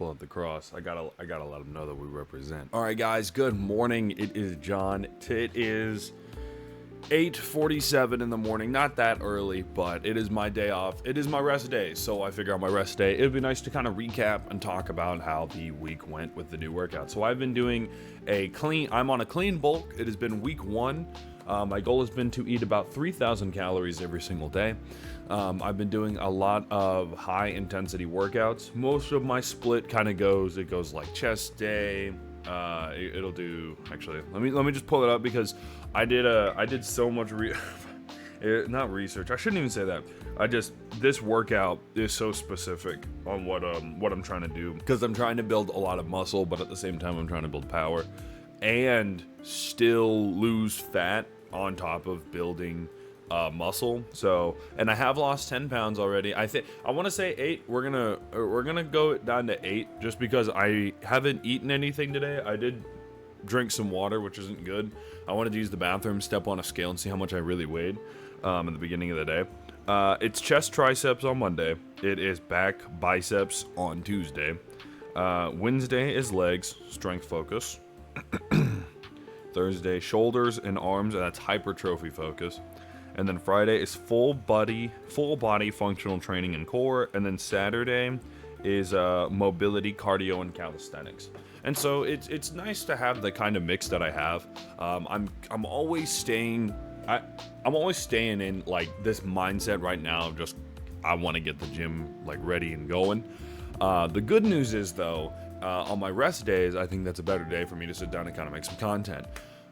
Pull up the cross. I gotta let them know that we represent. All right, guys. Good morning. It is John. It is 8:47 in the morning. Not that early, but it is my day off. It is my rest day, so I figure on my rest day it'd be nice to kind of recap and talk about how the week went with the new workout. So I've been doing I'm on a clean bulk. It has been week one. My goal has been to eat about 3,000 calories every single day. I've been doing a lot of high intensity workouts. Most of my split kind of goes like chest day. It'll do, actually, let me just pull it up because I did so much not research. I shouldn't even say that. This workout is so specific on what I'm trying to do, because I'm trying to build a lot of muscle, but at the same time I'm trying to build power and still lose fat on top of building muscle. So, and I have lost 10 pounds already. I want to say 8. We're gonna go down to 8 just because I haven't eaten anything today. I did drink some water, which isn't good. I wanted to use the bathroom, step on a scale, and see how much I really weighed at the beginning of the day. It's chest triceps on Monday. It is back biceps on Tuesday. Wednesday is legs, strength focus. Thursday, shoulders and arms, and that's hypertrophy focus. And then Friday is full body functional training and core. And then Saturday is mobility, cardio, and calisthenics. And so it's nice to have the kind of mix that I have. I'm always staying in like this mindset right now of just I want to get the gym like ready and going. The good news is though, on my rest days, I think that's a better day for me to sit down and kind of make some content.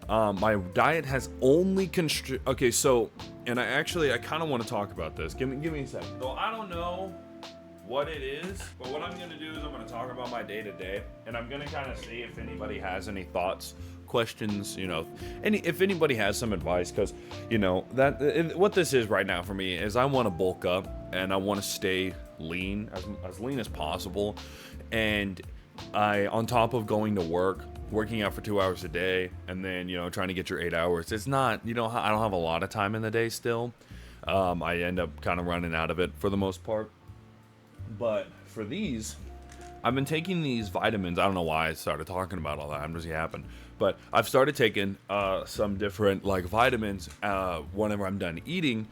My diet has only okay, so, and I kind of want to talk about this. Give me a second. So I don't know what it is, but what I'm going to do is I'm going to talk about my day to day, and I'm going to kind of see if anybody has any thoughts, questions, if anybody has some advice, because, what this is right now for me is I want to bulk up, and I want to stay lean, as lean as possible, and on top of going to work, working out for 2 hours a day, and then, trying to get your 8 hours, it's not, I don't have a lot of time in the day still. I end up kind of running out of it for the most part. But for these, I've been taking these vitamins. I don't know why I started talking about all that. I'm just yapping. But I've started taking some different like vitamins whenever I'm done eating,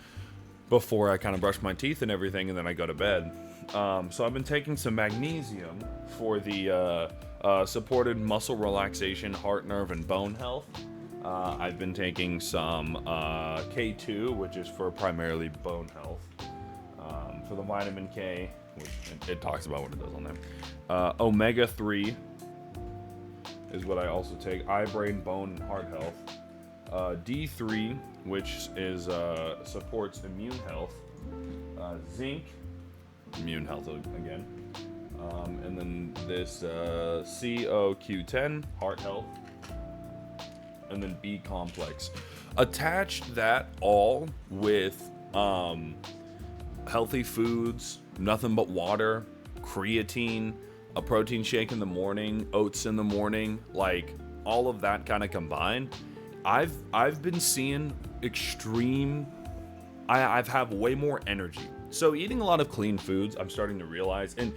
before I kind of brush my teeth and everything, and then I go to bed. So I've been taking some magnesium for the supported muscle relaxation, heart, nerve, and bone health. I've been taking some K2, which is for primarily bone health. For the vitamin K, which it talks about what it does on there. Omega-3 is what I also take. Eye, brain, bone, and heart health. D3, which is supports immune health. Zinc, immune health again. And then this CoQ10, heart health. And then B complex. Attach that all with healthy foods, nothing but water, creatine, a protein shake in the morning, oats in the morning, like all of that kind of combined. I've been seeing I've have way more energy. So eating a lot of clean foods, I'm starting to realize, and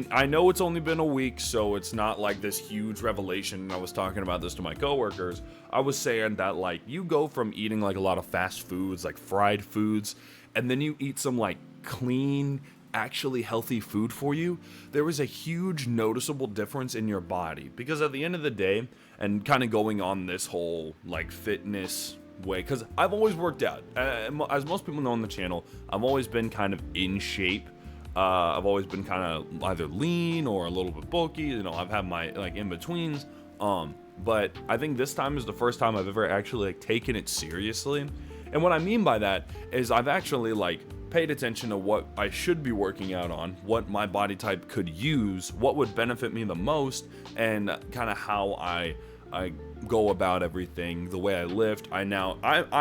I know it's only been a week, so it's not like this huge revelation. And I was talking about this to my coworkers. I was saying that like you go from eating like a lot of fast foods, like fried foods, and then you eat some like clean, actually healthy food for you, there is a huge noticeable difference in your body. Because at the end of the day, and kind of going on this whole like fitness way, because I've always worked out, as most people know on the channel, I've always been kind of in shape. I've always been kind of either lean or a little bit bulky. I've had my like in betweens. But I think this time is the first time I've ever actually like taken it seriously. And what I mean by that is I've actually like paid attention to what I should be working out on, what my body type could use, what would benefit me the most, and kind of how I go about everything, the way I lift. I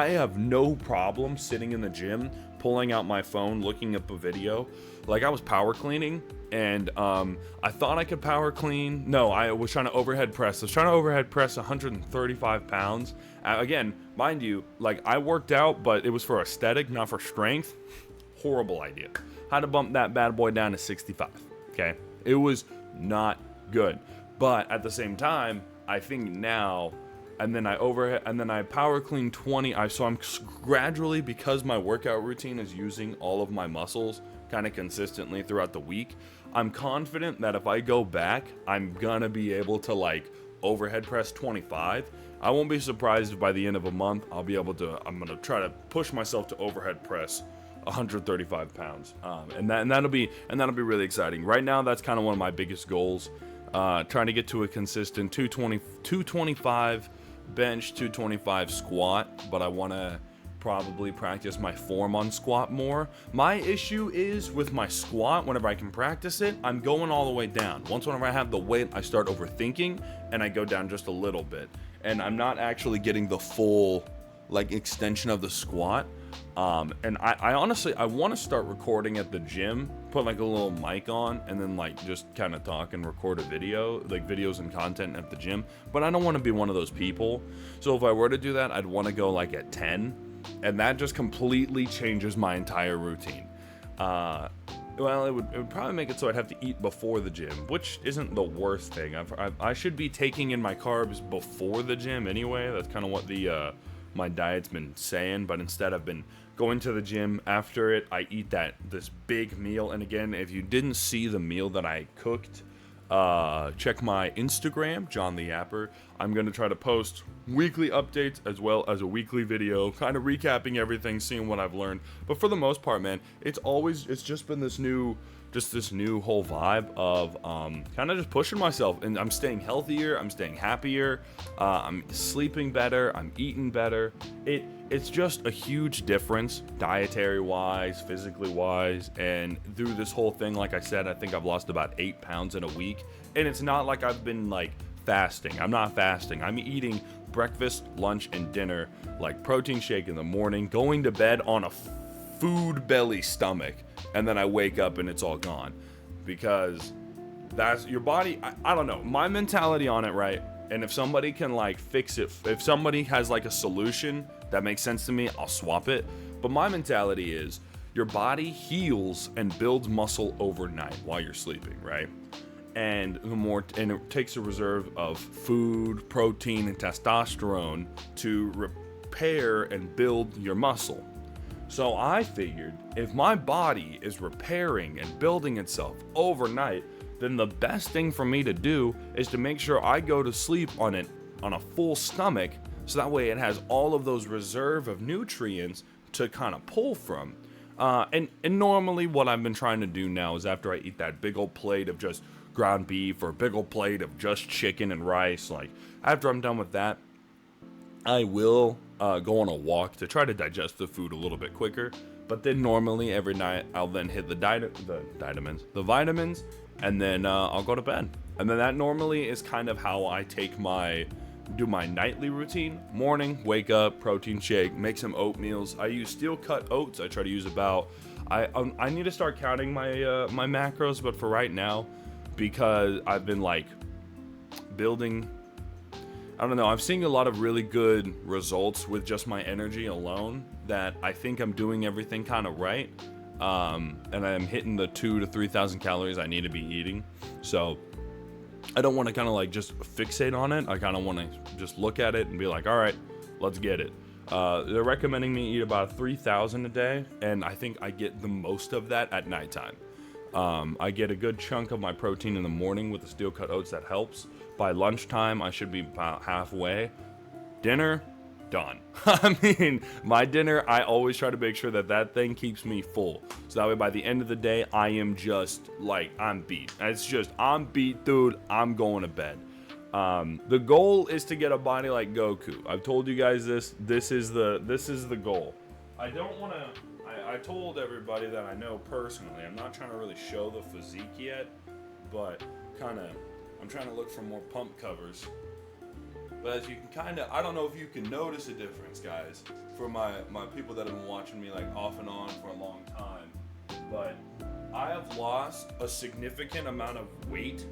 have no problem sitting in the gym, pulling out my phone, looking up a video. Like I was power cleaning, and I thought I could power clean. No, I was trying to overhead press. I was trying to overhead press 135 pounds. Again, mind you, like I worked out, but it was for aesthetic, not for strength. Horrible idea. Had to bump that bad boy down to 65. Okay, it was not good. But at the same time, I think now, and then I power clean 20. So I'm gradually, because my workout routine is using all of my muscles kind of consistently throughout the week, I'm confident that if I go back, I'm gonna be able to like overhead press 25. I won't be surprised if by the end of a month I'm gonna try to push myself to overhead press 135 pounds, and that'll be really exciting. Right now, that's kind of one of my biggest goals, trying to get to a consistent 225 bench, 225 squat, but I want to probably practice my form on squat more. My issue is with my squat, whenever I can practice it, I'm going all the way down. Whenever I have the weight, I start overthinking and I go down just a little bit, and I'm not actually getting the full like extension of the squat. And I honestly, I want to start recording at the gym, put like a little mic on, and then like just kind of talk and record a video, like videos and content at the gym. But I don't want to be one of those people. So if I were to do that, I'd want to go like at 10, and that just completely changes my entire routine. Well, it would probably make it so I'd have to eat before the gym, which isn't the worst thing. I should be taking in my carbs before the gym anyway. That's kind of what the my diet's been saying, but instead I've been going to the gym after it. I eat this big meal, and again, if you didn't see the meal that I cooked, check my Instagram, John the Yapper. I'm going to try to post weekly updates as well as a weekly video, kind of recapping everything, seeing what I've learned. But for the most part, man, it's just been this new whole vibe of kind of just pushing myself, and I'm staying healthier, I'm staying happier, I'm sleeping better, I'm eating better. It's just a huge difference, dietary wise, physically wise, and through this whole thing, like I said, I think I've lost about 8 pounds in a week, and it's not like I've been like fasting. I'm not fasting. I'm eating breakfast, lunch, and dinner, like protein shake in the morning, going to bed on a food belly stomach, and then I wake up and it's all gone, because that's your body. I don't know, my mentality on it, right? And if somebody can like fix it, if somebody has like a solution that makes sense to me, I'll swap it. But my mentality is your body heals and builds muscle overnight while you're sleeping, right? And it takes a reserve of food, protein, and testosterone to repair and build your muscle. So I figured if my body is repairing and building itself overnight, then the best thing for me to do is to make sure I go to sleep on a full stomach, so that way it has all of those reserve of nutrients to kind of pull from. And normally what I've been trying to do now is, after I eat that big old plate of just ground beef or a big old plate of just chicken and rice, like after I'm done with that, I will go on a walk to try to digest the food a little bit quicker. But then normally every night I'll then hit the vitamins, and then I'll go to bed. And then that normally is kind of how I do my nightly routine. Morning, wake up, protein shake, make some oatmeals. I use steel cut oats. I try to use about, I need to start counting my my macros, but for right now, because I've been like building, I don't know, I'm seeing a lot of really good results with just my energy alone, that I think I'm doing everything kind of right. And I'm hitting the 2,000 to 3,000 calories I need to be eating. So I don't want to kind of like just fixate on it. I kind of want to just look at it and be like, all right, let's get it. They're recommending me eat about 3,000 a day, and I think I get the most of that at nighttime. I get a good chunk of my protein in the morning with the steel cut oats. That helps. By lunchtime, I should be about halfway. Dinner, done. I mean, my dinner, I always try to make sure that thing keeps me full. So that way by the end of the day, I am just like, I'm beat. It's just, I'm beat, dude. I'm going to bed. The goal is to get a body like Goku. I've told you guys this. This is the goal. I don't want to, I told everybody that I know personally, I'm not trying to really show the physique yet, but I'm trying to look for more pump covers. But as you can kind of, I don't know if you can notice a difference, guys, for my people that have been watching me like off and on for a long time. But I have lost a significant amount of weight,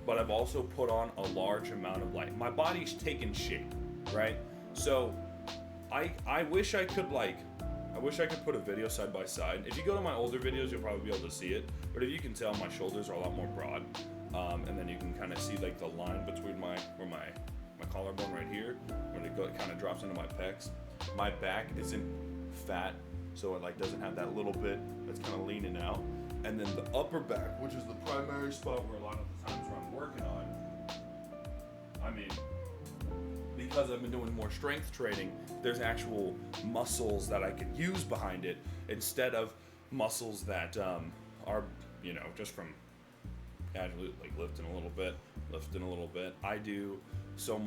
but I've also put on a large amount of my body's taken shape, right? So I wish I could put a video side by side. If you go to my older videos, you'll probably be able to see it. But if you can tell, my shoulders are a lot more broad. And then you can kind of see like the line between my collarbone right here, when it kind of drops into my pecs. My back isn't fat, so it like doesn't have that little bit that's kind of leaning out. And then the upper back, which is the primary spot where a lot of the times where I'm working on, I mean, because I've been doing more strength training, there's actual muscles that I can use behind it instead of muscles that are, you know, just from casually like lifting a little bit. I do so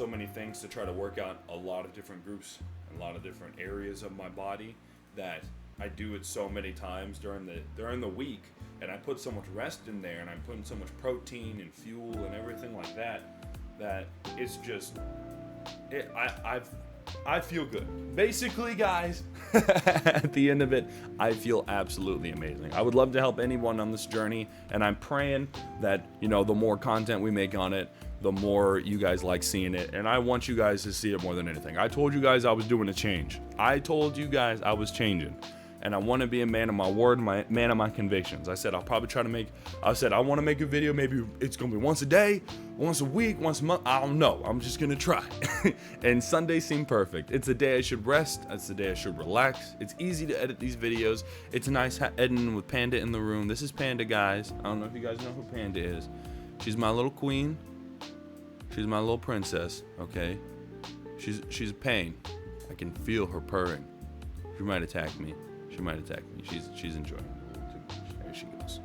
many things to try to work out a lot of different groups and a lot of different areas of my body that I do it so many times during the week, and I put so much rest in there, and I'm putting so much protein and fuel and everything like that it's just I feel good. Basically, guys, at the end of it, I feel absolutely amazing. I would love to help anyone on this journey, and I'm praying that, you know, the more content we make on it, the more you guys like seeing it, and I want you guys to see it more than anything. I told you guys I was doing a change. I told you guys I was changing, and I want to be a man of my word, man of my convictions. I said I want to make a video. Maybe it's gonna be once a day, once a week, once a month. I don't know. I'm just gonna try. And Sundays seem perfect. It's a day I should rest. It's a day I should relax. It's easy to edit these videos. It's nice editing with Panda in the room. This is Panda, guys. I don't know if you guys know who Panda is. She's my little queen. She's my little princess. Okay. She's a pain. I can feel her purring. She might attack me. She's enjoying it a little too much. There she goes.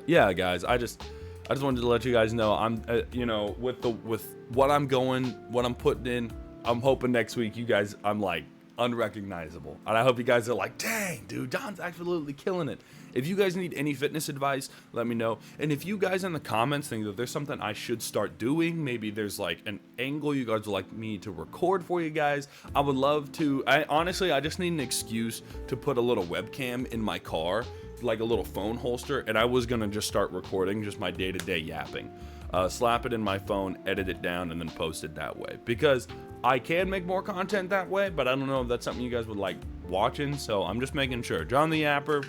Yeah, guys, I just wanted to let you guys know I'm, you know, with what I'm putting in, I'm hoping next week you guys, I'm like unrecognizable, and I hope you guys are like, dang, dude, Don's absolutely killing it. If you guys need any fitness advice, let me know. And if you guys in the comments think that there's something I should start doing, maybe there's like an angle you guys would like me to record for you guys, I would love to. I just need an excuse to put a little webcam in my car, like a little phone holster, and I was gonna just start recording just my day-to-day yapping. Slap it in my phone, edit it down, and then post it that way, because I can make more content that way, but I don't know if that's something you guys would like watching, so I'm just making sure. John the Yapper,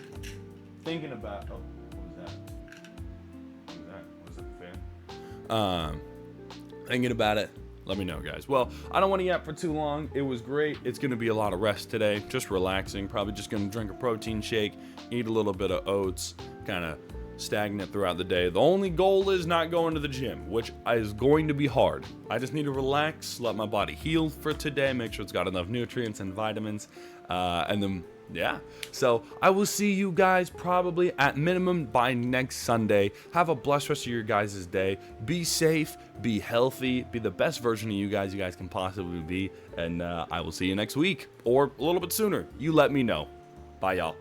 thinking about, oh, what was that? Was it the fan? Thinking about it. Let me know, guys. Well, I don't want to yap for too long. It was great. It's going to be a lot of rest today, just relaxing. Probably just going to drink a protein shake, eat a little bit of oats, kind of stagnant throughout the day. The only goal is not going to the gym, which is going to be hard. I just need to relax, let my body heal for today, make sure it's got enough nutrients and vitamins, and then yeah, so I will see you guys probably at minimum by next Sunday. Have a blessed rest of your guys' day. Be safe, be healthy, be the best version of you guys can possibly be, and I will see you next week or a little bit sooner. You let me know. Bye, y'all.